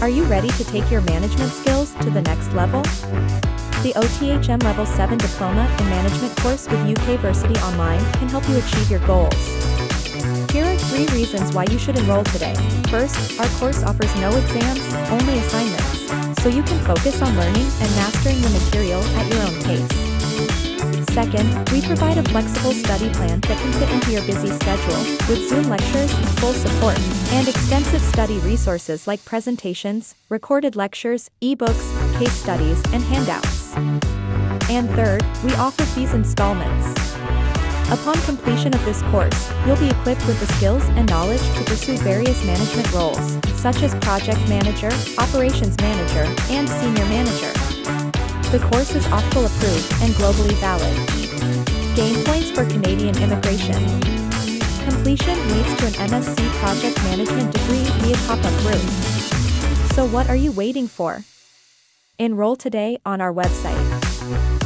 Are you ready to take your management skills to the next level? The OTHM Level 7 Diploma in Management course with UK Versity Online can help you achieve your goals. Here are 3 reasons why you should enroll today. First, our course offers no exams, only assignments, so you can focus on learning and mastering the material at your own pace. Second, we provide a flexible study plan that can fit into your busy schedule, with Zoom lectures, full support, and extensive study resources like presentations, recorded lectures, ebooks, case studies, and handouts. And third, we offer these installments. Upon completion of this course, you'll be equipped with the skills and knowledge to pursue various management roles, such as project manager, operations manager, and senior manager. The course is OTHM approved and globally valid. Gain points for Canadian immigration. Completion leads to an MSc Project Management degree via top-up route. So what are you waiting for? Enroll today on our website.